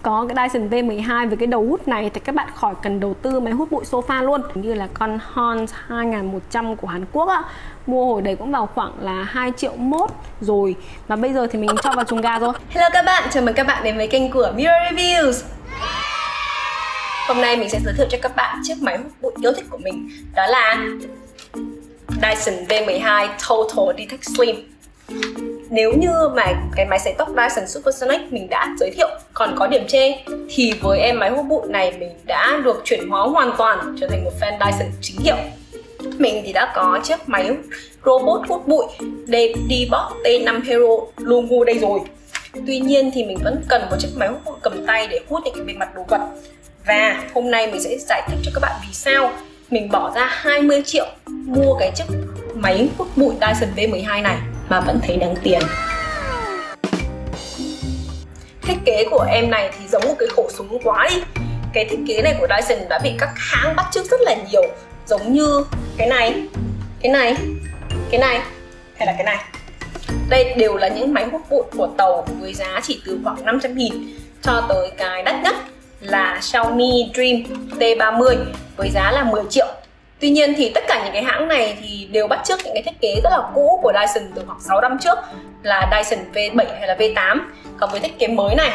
Có cái Dyson V12 với cái đầu hút này thì các bạn khỏi cần đầu tư máy hút bụi sofa luôn. Như là con Hans 2100 của Hàn Quốc á, mua hồi đấy cũng vào khoảng là 2 triệu mốt rồi. Mà bây giờ thì mình cho vào chuồng gà rồi. Hello các bạn, chào mừng các bạn đến với kênh của Mirror Reviews. Hôm nay mình sẽ giới thiệu cho các bạn chiếc máy hút bụi yêu thích của mình. Đó là Dyson V12 Total Detect Slim. Nếu như mà cái máy sấy tóc Dyson Supersonic mình đã giới thiệu còn có điểm chê, thì với em máy hút bụi này mình đã được chuyển hóa hoàn toàn trở thành một fan Dyson chính hiệu. Mình thì đã có chiếc máy robot hút bụi Debot T5 Hero logo đây rồi. Tuy nhiên thì mình vẫn cần một chiếc máy hút bụi cầm tay để hút những cái bề mặt đồ vật. Và hôm nay mình sẽ giải thích cho các bạn vì sao mình bỏ ra 20 triệu mua cái chiếc máy hút bụi Dyson V12 này mà vẫn thấy đáng tiền. Thiết kế của em này thì giống một cái khẩu súng quá đi. Cái thiết kế này của Dyson đã bị các hãng bắt chước rất là nhiều, giống như cái này, cái này, cái này hay là cái này. Đây đều là những máy hút bụi của tàu với giá chỉ từ khoảng 500.000 cho tới cái đắt nhất là Xiaomi Dream T30 với giá là 10 triệu. Tuy nhiên thì tất cả những cái hãng này thì đều bắt chước những cái thiết kế rất là cũ của Dyson từ khoảng 6 năm trước là Dyson V7 hay là V8. Còn với thiết kế mới này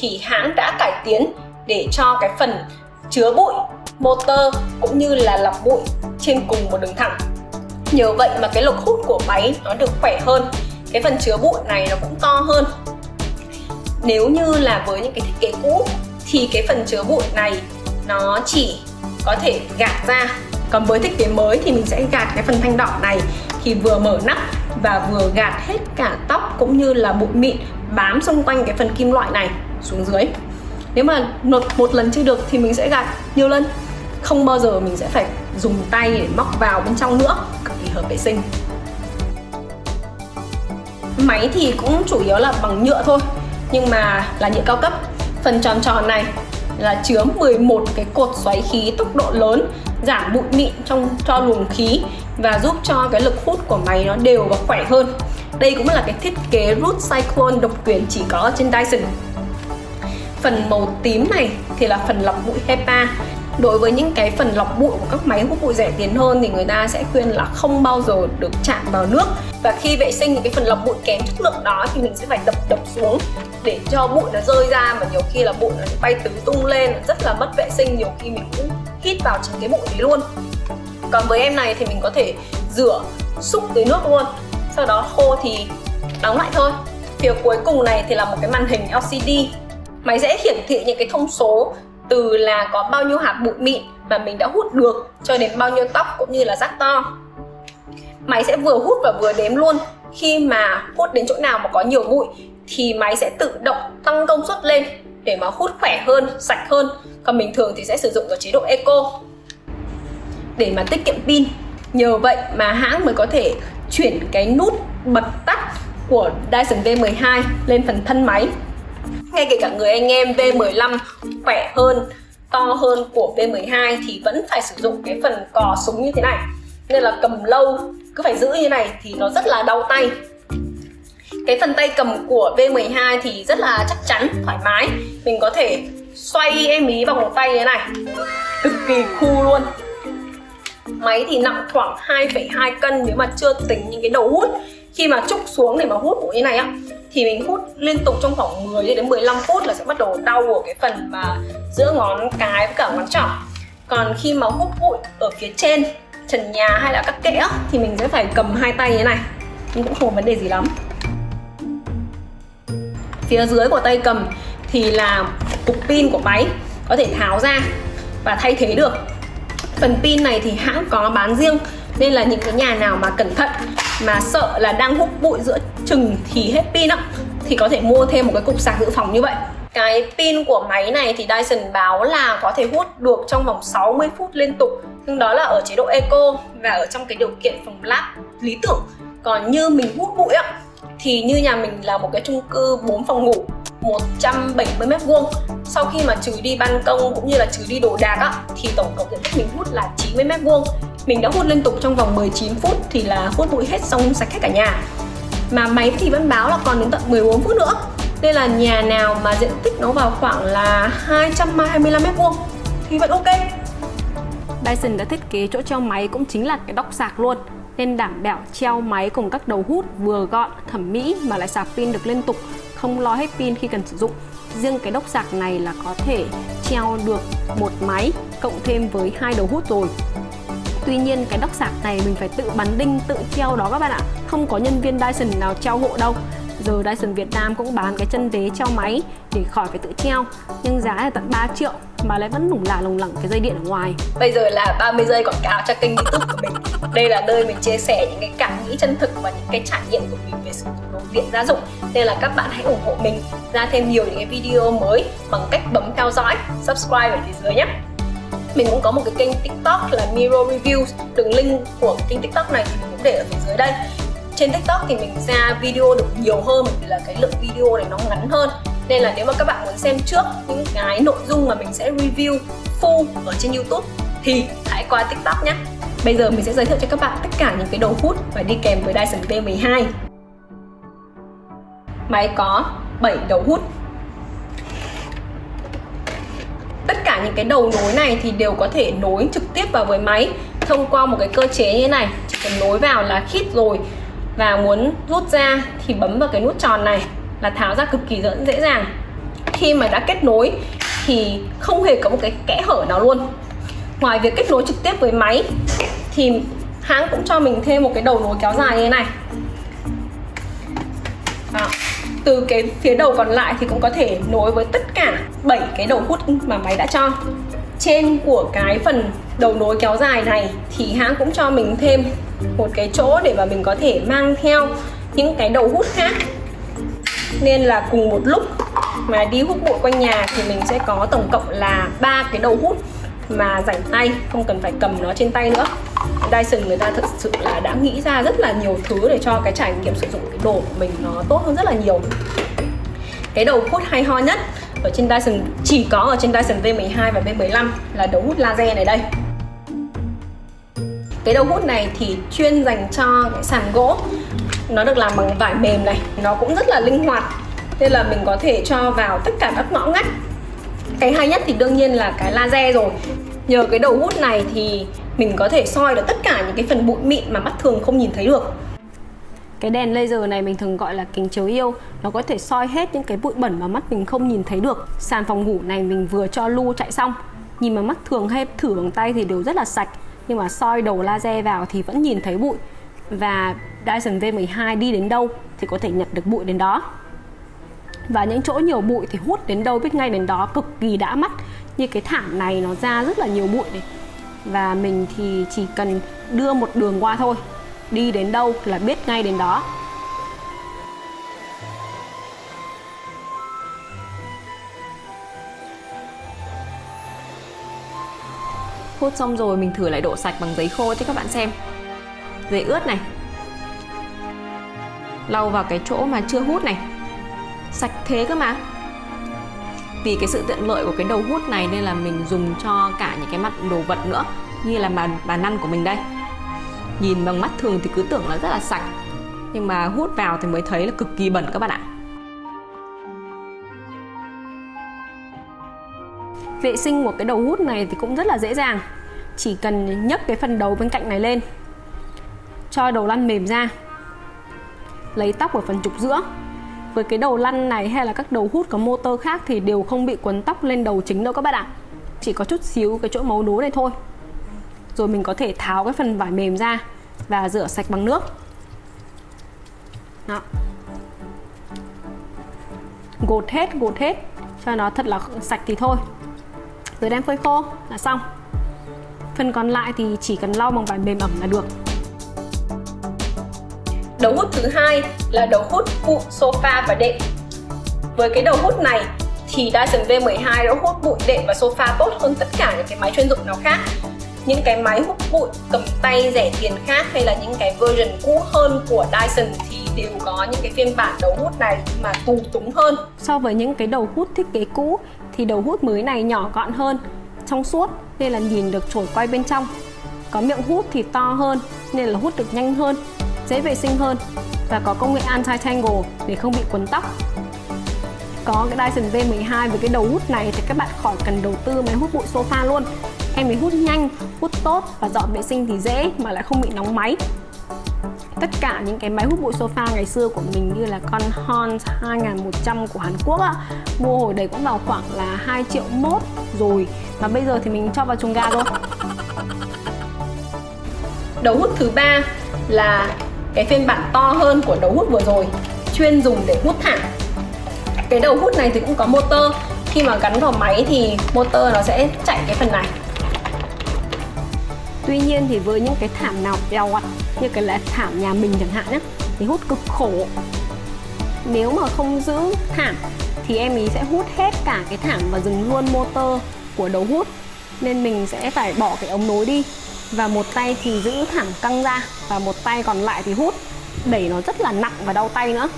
thì hãng đã cải tiến để cho cái phần chứa bụi, motor cũng như là lọc bụi trên cùng một đường thẳng. Nhờ vậy mà cái lực hút của máy nó được khỏe hơn. Cái phần chứa bụi này nó cũng to hơn. Nếu như là với những cái thiết kế cũ thì cái phần chứa bụi này nó chỉ có thể gạt ra. Còn với thiết kế mới thì mình sẽ gạt cái phần thanh đỏ này thì vừa mở nắp và vừa gạt hết cả tóc cũng như là bụi mịn bám xung quanh cái phần kim loại này xuống dưới. Nếu mà một lần chưa được thì mình sẽ gạt nhiều lần. Không bao giờ mình sẽ phải dùng tay để móc vào bên trong nữa, cực kỳ hợp vệ sinh. Máy thì cũng chủ yếu là bằng nhựa thôi, nhưng mà là nhựa cao cấp. Phần tròn tròn này là chứa 11 cái cột xoáy khí tốc độ lớn, giảm bụi mịn cho luồng khí và giúp cho cái lực hút của máy nó đều và khỏe hơn. Đây cũng là cái thiết kế Root Cyclone độc quyền chỉ có trên Dyson. Phần màu tím này thì là phần lọc bụi HEPA. Đối với những cái phần lọc bụi của các máy hút bụi rẻ tiền hơn thì người ta sẽ khuyên là không bao giờ được chạm vào nước. Và khi vệ sinh những cái phần lọc bụi kém chất lượng đó thì mình sẽ phải đập xuống để cho bụi nó rơi ra, và nhiều khi là bụi nó bay tứ tung lên, rất là mất vệ sinh, nhiều khi mình cũng hít vào chính cái bụi đấy luôn. Còn với em này thì mình có thể rửa, xúc tới nước luôn, sau đó khô thì đóng lại thôi. Phía cuối cùng này thì là một cái màn hình LCD. Máy sẽ hiển thị những cái thông số từ là có bao nhiêu hạt bụi mịn mà mình đã hút được cho đến bao nhiêu tóc cũng như là rác to. Máy sẽ vừa hút và vừa đếm luôn. Khi mà hút đến chỗ nào mà có nhiều bụi thì máy sẽ tự động tăng công suất lên để mà hút khỏe hơn, sạch hơn. Còn bình thường thì sẽ sử dụng ở chế độ Eco để mà tiết kiệm pin. Nhờ vậy mà hãng mới có thể chuyển cái nút bật tắt của Dyson V12 lên phần thân máy. Ngay kể cả người anh em V15 khỏe hơn, to hơn của V12 thì vẫn phải sử dụng cái phần cò súng như thế này. Nên là cầm lâu cứ phải giữ như này thì nó rất là đau tay. Cái phần tay cầm của V12 thì rất là chắc chắn, thoải mái. Mình có thể xoay em ý bằng một tay như thế này, cực kỳ cool luôn. Máy thì nặng khoảng 2,2 cân nếu mà chưa tính những cái đầu hút. Khi mà trúc xuống để mà hút bụi như này á thì mình hút liên tục trong khoảng 10 đến 15 phút là sẽ bắt đầu đau ở cái phần mà giữa ngón cái với cả ngón trỏ. Còn khi mà hút bụi ở phía trên trần nhà hay là các kẽ thì mình sẽ phải cầm hai tay như thế này, nhưng cũng không có vấn đề gì lắm. Phía dưới của tay cầm thì là cục pin của máy, có thể tháo ra và thay thế được. Phần pin này thì hãng có bán riêng, nên là những cái nhà nào mà cẩn thận mà sợ là đang hút bụi giữa chừng thì hết pin á, thì có thể mua thêm một cái cục sạc dự phòng như vậy. Cái pin của máy này thì Dyson báo là có thể hút được trong vòng 60 phút liên tục, nhưng đó là ở chế độ Eco và ở trong cái điều kiện phòng lab lý tưởng. Còn như mình hút bụi á thì như nhà mình là một cái chung cư 4 phòng ngủ 170 m². Sau khi mà trừ đi ban công cũng như là trừ đi đồ đạc á thì tổng cộng diện tích mình hút là 90 m². Mình đã hút liên tục trong vòng 19 phút thì là hút bụi hết, xong sạch hết cả nhà. Mà máy thì vẫn báo là còn đến tận 14 phút nữa. Nên là nhà nào mà diện tích nó vào khoảng là 225 m² thì vẫn ok. Dyson đã thiết kế chỗ treo máy cũng chính là cái đốc sạc luôn, nên đảm bảo treo máy cùng các đầu hút vừa gọn, thẩm mỹ mà lại sạc pin được liên tục, không lo hết pin khi cần sử dụng. Riêng cái đốc sạc này là có thể treo được một máy cộng thêm với 2 đầu hút rồi. Tuy nhiên cái đốc sạc này mình phải tự bắn đinh, tự treo đó các bạn ạ. Không có nhân viên Dyson nào treo hộ đâu. Giờ Dyson Việt Nam cũng bán cái chân đế treo máy để khỏi phải tự treo, nhưng giá là tận 3 triệu mà lại vẫn lủng lẳng cái dây điện ở ngoài. Bây giờ là 30 giây quảng cáo cho kênh YouTube của mình. Đây là nơi mình chia sẻ những cái cảm nghĩ chân thực và những cái trải nghiệm của mình về sử dụng đồ điện gia dụng. Nên là các bạn hãy ủng hộ mình ra thêm nhiều những cái video mới bằng cách bấm theo dõi, subscribe ở phía dưới nhé. Mình cũng có một cái kênh TikTok là Miro Reviews. Đường link của kênh TikTok này thì mình cũng để ở phía dưới đây. Trên TikTok thì mình ra video được nhiều hơn vì là cái lượng video này nó ngắn hơn. Nên là nếu mà các bạn muốn xem trước những cái nội dung mà mình sẽ review full ở trên YouTube thì hãy qua TikTok nhé. Bây giờ mình sẽ giới thiệu cho các bạn tất cả những cái đầu hút và đi kèm với Dyson V12. Máy có 7 đầu hút. Tất cả những cái đầu nối này thì đều có thể nối trực tiếp vào với máy thông qua một cái cơ chế như thế này. Chỉ cần nối vào là khít rồi, và muốn rút ra thì bấm vào cái nút tròn này là tháo ra cực kỳ dễ dàng. Khi mà đã kết nối thì không hề có một cái kẽ hở nào luôn. Ngoài việc kết nối trực tiếp với máy thì hãng cũng cho mình thêm một cái đầu nối kéo dài như thế này. Đó. Từ cái phía đầu còn lại thì cũng có thể nối với tất cả 7 cái đầu hút mà máy đã cho. Trên của cái phần đầu nối kéo dài này thì hãng cũng cho mình thêm một cái chỗ để mà mình có thể mang theo những cái đầu hút khác. Nên là cùng một lúc mà đi hút bụi quanh nhà thì mình sẽ có tổng cộng là 3 cái đầu hút mà rảnh tay, không cần phải cầm nó trên tay nữa. Dyson người ta thực sự là đã nghĩ ra rất là nhiều thứ để cho cái trải nghiệm sử dụng cái đồ của mình nó tốt hơn rất là nhiều. Cái đầu hút hay ho nhất ở trên Dyson, chỉ có ở trên Dyson V12 và V15 là đầu hút laser này đây. Cái đầu hút này thì chuyên dành cho cái sàn gỗ. Nó được làm bằng vải mềm này, nó cũng rất là linh hoạt, nên là mình có thể cho vào tất cả các ngõ ngách. Cái hay nhất thì đương nhiên là cái laser rồi. Nhờ cái đầu hút này thì mình có thể soi được tất cả những cái phần bụi mịn mà mắt thường không nhìn thấy được. Cái đèn laser này mình thường gọi là kính chiếu yêu. Nó có thể soi hết những cái bụi bẩn mà mắt mình không nhìn thấy được. Sàn phòng ngủ này mình vừa cho lu chạy xong, nhìn bằng mắt thường hay thử bằng tay thì đều rất là sạch, nhưng mà soi đầu laser vào thì vẫn nhìn thấy bụi. Và Dyson V12 đi đến đâu thì có thể nhặt được bụi đến đó. Và những chỗ nhiều bụi thì hút đến đâu biết ngay đến đó, cực kỳ đã mắt. Như cái thảm này nó ra rất là nhiều bụi này. Và mình thì chỉ cần đưa một đường qua thôi, đi đến đâu là biết ngay đến đó. Hút xong rồi mình thử lại độ sạch bằng giấy khô cho các bạn xem. Giấy ướt này, lau vào cái chỗ mà chưa hút này, sạch thế cơ mà. Vì cái sự tiện lợi của cái đầu hút này nên là mình dùng cho cả những cái mặt đồ vật nữa, như là bàn ăn của mình đây. Nhìn bằng mắt thường thì cứ tưởng là rất là sạch, nhưng mà hút vào thì mới thấy là cực kỳ bẩn các bạn ạ. Vệ sinh của cái đầu hút này thì cũng rất là dễ dàng. Chỉ cần nhấc cái phần đầu bên cạnh này lên, cho đầu lăn mềm ra, lấy tóc ở phần trục giữa. Với cái đầu lăn này hay là các đầu hút có motor khác thì đều không bị quấn tóc lên đầu chính đâu các bạn ạ. Chỉ có chút xíu cái chỗ mấu nối này thôi. Rồi mình có thể tháo cái phần vải mềm ra và rửa sạch bằng nước. Đó. Gột hết cho nó thật là sạch thì thôi. Rồi đem phơi khô là xong. Phần còn lại thì chỉ cần lau bằng vải mềm ẩm là được. Đầu hút thứ hai là đầu hút phụ sofa và đệm. Với cái đầu hút này thì Dyson V12 đã hút bụi, đệm và sofa tốt hơn tất cả những cái máy chuyên dụng nào khác. Những cái máy hút bụi cầm tay rẻ tiền khác hay là những cái version cũ hơn của Dyson thì đều có những cái phiên bản đầu hút này mà tù túng hơn. So với những cái đầu hút thiết kế cũ thì đầu hút mới này nhỏ gọn hơn, trong suốt nên là nhìn được chổi quay bên trong. Có miệng hút thì to hơn nên là hút được nhanh hơn, dễ vệ sinh hơn và có công nghệ anti-tangle để không bị quấn tóc. có cái Dyson V12 với cái đầu hút này thì các bạn khỏi cần đầu tư máy hút bụi sofa luôn. Em ấy hút nhanh, hút tốt và dọn vệ sinh thì dễ mà lại không bị nóng máy. Tất cả những cái máy hút bụi sofa ngày xưa của mình như là con Hons 2100 của Hàn Quốc á, mua hồi đấy cũng vào khoảng là 2 triệu mốt rồi, và bây giờ thì mình cho vào chuồng gà rồi. Đầu hút thứ ba là cái phiên bản to hơn của đầu hút vừa rồi, chuyên dùng để hút thảm. Cái đầu hút này thì cũng có motor, khi mà gắn vào máy thì motor nó sẽ chạy cái phần này. Tuy nhiên thì với những cái thảm nào bèo quặt như cái là thảm nhà mình chẳng hạn nhé, thì hút cực khổ. Nếu mà không giữ thảm thì em ý sẽ hút hết cả cái thảm và dừng luôn motor của đầu hút, nên mình sẽ phải bỏ cái ống nối đi và một tay thì giữ thảm căng ra và một tay còn lại thì hút. Đẩy nó rất là nặng và đau tay nữa.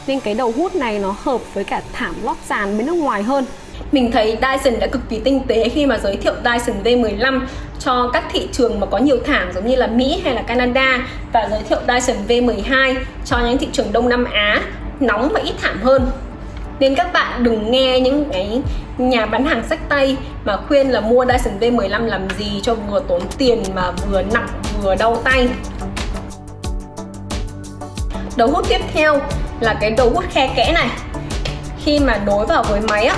Nên cái đầu hút này nó hợp với cả thảm lót sàn bên nước ngoài hơn. Mình thấy Dyson đã cực kỳ tinh tế khi mà giới thiệu Dyson V15 cho các thị trường mà có nhiều thảm giống như là Mỹ hay là Canada, và giới thiệu Dyson V12 cho những thị trường Đông Nam Á nóng và ít thảm hơn. Nên các bạn đừng nghe những cái nhà bán hàng xách tay mà khuyên là mua Dyson V15 làm gì cho vừa tốn tiền mà vừa nặng vừa đau tay. Đầu hút tiếp theo là cái đầu hút khe kẽ này. Khi mà nối vào với máy á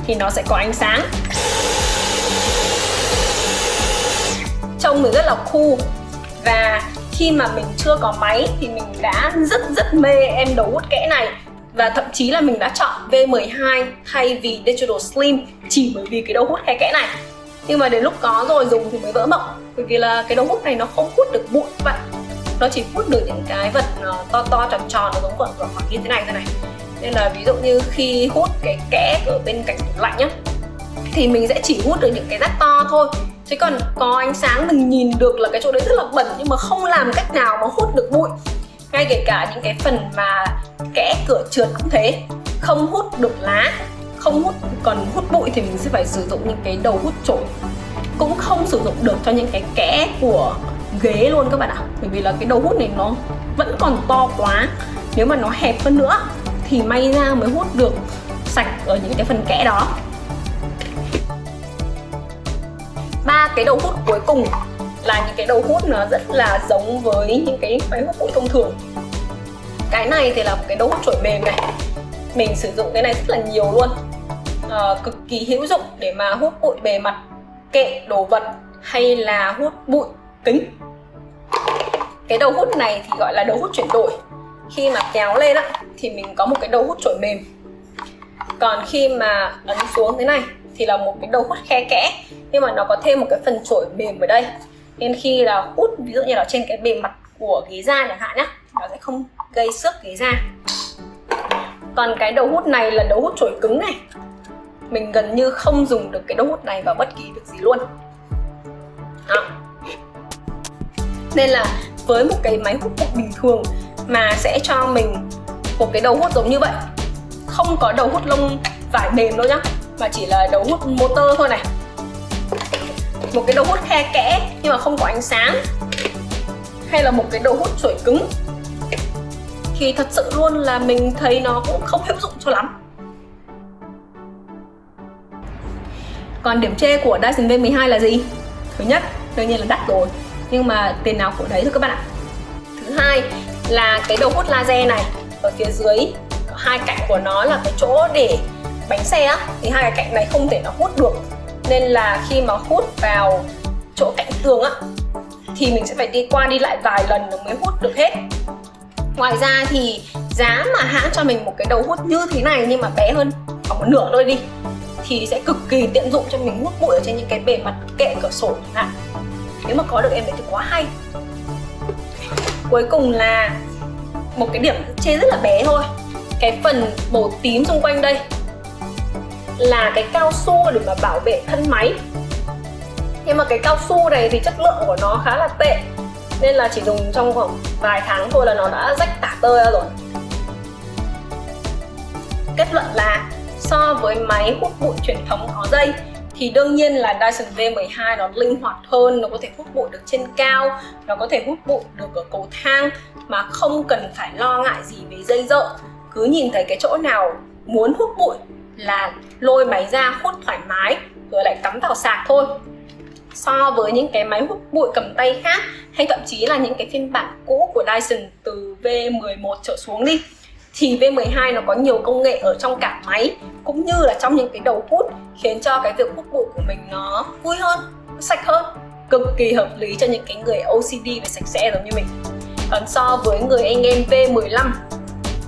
thì nó sẽ có ánh sáng, trông thì rất là cool. Và khi mà mình chưa có máy thì mình đã rất mê em đầu hút kẽ này, và thậm chí là mình đã chọn V12 thay vì Digital Slim chỉ bởi vì cái đầu hút khe kẽ này. Nhưng mà đến lúc có rồi dùng thì mới vỡ mộng, bởi vì là cái đầu hút này nó không hút được bụi các bạn. Nó chỉ hút được những cái vật to tròn nó giống quả như thế này. Nên là ví dụ như khi hút cái kẽ ở bên cạnh tủ lạnh nhá, thì mình sẽ chỉ hút được những cái rác to thôi. Chứ còn có ánh sáng mình nhìn được là cái chỗ đấy rất là bẩn, nhưng mà không làm cách nào mà hút được bụi. Ngay kể cả những cái phần mà kẽ cửa trượt cũng thế, không hút được lá, không hút, còn hút bụi thì mình sẽ phải sử dụng những cái đầu hút chổi. Cũng không sử dụng được cho những cái kẽ của ghế luôn các bạn ạ. Bởi vì là cái đầu hút này nó vẫn còn to quá. Nếu mà nó hẹp hơn nữa thì may ra mới hút được sạch ở những cái phần kẽ đó. Ba cái đầu hút cuối cùng là những cái đầu hút nó rất là giống với những cái máy hút bụi thông thường. Cái này thì là một cái đầu hút chổi mềm này. Mình sử dụng cái này rất là nhiều luôn. Cực kỳ hữu dụng để mà hút bụi bề mặt kệ, đồ vật hay là hút bụi kính. Cái đầu hút này thì gọi là đầu hút chuyển đổi. Khi mà kéo lên á thì mình có một cái đầu hút chổi mềm, còn khi mà ấn xuống thế này thì là một cái đầu hút khe kẽ, nhưng mà nó có thêm một cái phần chổi mềm ở đây, nên khi là hút ví dụ như là trên cái bề mặt của ghế da chẳng hạn nhá, nó sẽ không gây xước ghế da. Còn cái đầu hút này là đầu hút chổi cứng này, mình gần như không dùng được cái đầu hút này vào bất kỳ việc gì luôn. Đó. Nên là với một cái máy hút bụi bình thường mà sẽ cho mình một cái đầu hút giống như vậy, không có đầu hút lông vải mềm đâu nhá, mà chỉ là đầu hút motor thôi này, một cái đầu hút khe kẽ nhưng mà không có ánh sáng, hay là một cái đầu hút chổi cứng, thì thật sự luôn là mình thấy nó cũng không hữu dụng cho lắm. Còn điểm chê của Dyson V12 là gì? Thứ nhất, đương nhiên là đắt rồi, nhưng mà tiền nào của đấy thôi các bạn ạ. Thứ hai là cái đầu hút laser này, ở phía dưới hai cạnh của nó là cái chỗ để bánh xe á, thì hai cái cạnh này không thể nào hút được, nên là khi mà hút vào chỗ cạnh tường á thì mình sẽ phải đi qua đi lại vài lần mới hút được hết. Ngoài ra thì giá mà hãng cho mình một cái đầu hút như thế này nhưng mà bé hơn khoảng một nửa thôi đi, thì sẽ cực kỳ tiện dụng cho mình hút bụi ở trên những cái bề mặt kệ, cửa sổ chẳng hạn. Nếu mà có được em ấy thì quá hay. Cuối cùng là một cái điểm chê rất là bé thôi, cái phần màu tím xung quanh đây là cái cao su để mà bảo vệ thân máy. Nhưng mà cái cao su này thì chất lượng của nó khá là tệ, nên là chỉ dùng trong khoảng vài tháng thôi là nó đã rách tả tơi ra rồi. Kết luận là so với máy hút bụi truyền thống có dây thì đương nhiên là Dyson V12 nó linh hoạt hơn, nó có thể hút bụi được trên cao, nó có thể hút bụi được ở cầu thang mà không cần phải lo ngại gì về dây dợ. Cứ nhìn thấy cái chỗ nào muốn hút bụi là lôi máy ra hút thoải mái rồi lại cắm vào sạc thôi. So với những cái máy hút bụi cầm tay khác, hay thậm chí là những cái phiên bản cũ của Dyson từ V11 trở xuống đi, thì V12 nó có nhiều công nghệ ở trong cả máy cũng như là trong những cái đầu hút, khiến cho cái việc hút bụi của mình nó vui hơn, nó sạch hơn, cực kỳ hợp lý cho những cái người OCD về sạch sẽ giống như mình. Còn so với người anh em V15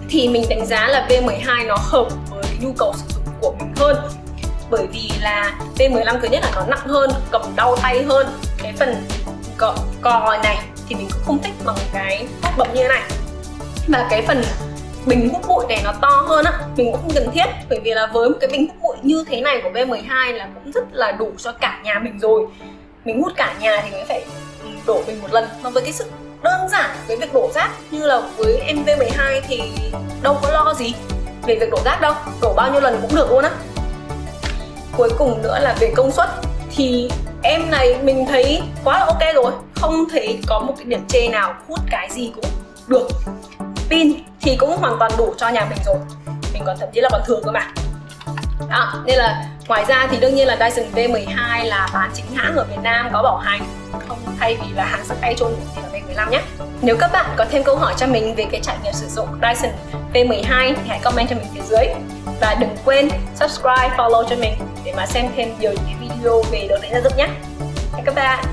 thì mình đánh giá là V12 nó hợp với cái nhu cầu sử dụng của mình hơn. Bởi vì là V15 thứ nhất là nó nặng hơn, cầm đau tay hơn. Cái phần cò này thì mình cũng không thích bằng cái hút bấm như thế này. Và cái phần bình hút bụi này nó to hơn á, mình cũng không cần thiết. Bởi vì là với một cái bình hút bụi như thế này của V12 là cũng rất là đủ cho cả nhà mình rồi. Mình hút cả nhà thì mới phải đổ bình một lần. Mà với cái sự đơn giản cái việc đổ rác như là với em V12 thì đâu có lo gì về việc đổ rác đâu, đổ bao nhiêu lần cũng được luôn á. Cuối cùng nữa là về công suất thì em này mình thấy quá là ok rồi, không thấy có một cái điểm chê nào, hút cái gì cũng được. Pin thì cũng hoàn toàn đủ cho nhà mình rồi, mình còn thậm chí là còn thừa cơ mà. Đó, nên là ngoài ra thì đương nhiên là Dyson V12 là bán chính hãng ở Việt Nam, có bảo hành, không thay vì là hàng Sakae trôn thì là V15 nhé. Nếu các bạn có thêm câu hỏi cho mình về cái trải nghiệm sử dụng Dyson V12 thì hãy comment cho mình phía dưới. Và đừng quên subscribe, follow cho mình để mà xem thêm nhiều những cái video về đồ điện gia dụng nhé. Hẹn các bạn.